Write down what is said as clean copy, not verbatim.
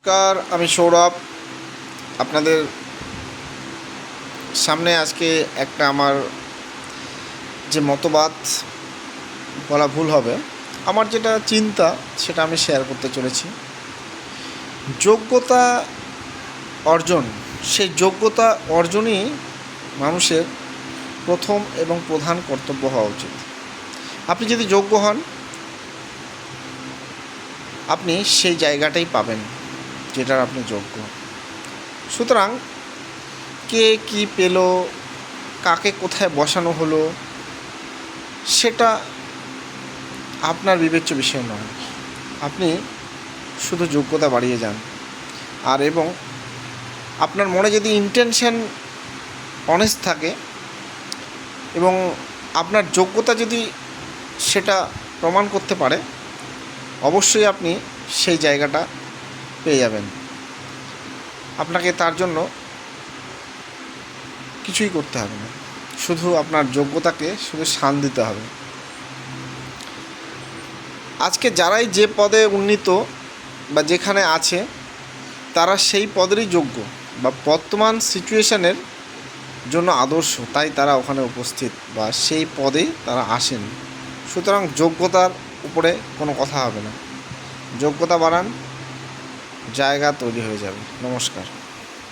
নমস্কার, আমি সৌরভ। আপনাদের সামনে আজকে একটা আমার যে মতবাদ বলা ভুল হবে, আমার যেটা চিন্তা সেটা আমি শেয়ার করতে চলেছি। যোগ্যতা অর্জন, সেই যোগ্যতা অর্জনই মানুষের প্রথম এবং প্রধান কর্তব্য হওয়া উচিত। আপনি যদি যোগ্য হন, আপনি সেই জায়গাটাই পাবেন যেটার আপনি যোগ্য। সুতরাং কে কী পেল, কাকে কোথায় বসানো হলো, সেটা আপনার বিবেচ্য বিষয় নয়। আপনি শুধু যোগ্যতা বাড়িয়ে যান, আর এবং আপনার মনে যদি ইন্টেনশন অনেস্ট থাকে এবং আপনার যোগ্যতা যদি সেটা প্রমাণ করতে পারে, অবশ্যই আপনি সেই জায়গাটা পেয়ে যাবেন। আপনাকে তার জন্য কিছুই করতে হবে না, শুধু আপনার যোগ্যতাকে শুধু শান দিতে হবে। আজকে যারাই যে পদে উন্নীত বা যেখানে আছে, তারা সেই পদেরই যোগ্য বা বর্তমান সিচুয়েশানের জন্য আদর্শ, তাই তারা ওখানে উপস্থিত বা সেই পদে তারা আসেন। সুতরাং যোগ্যতার উপরে কোনো কথা হবে না। যোগ্যতা বাড়ান, জায়গা তৈরি হয়ে যাবে। নমস্কার।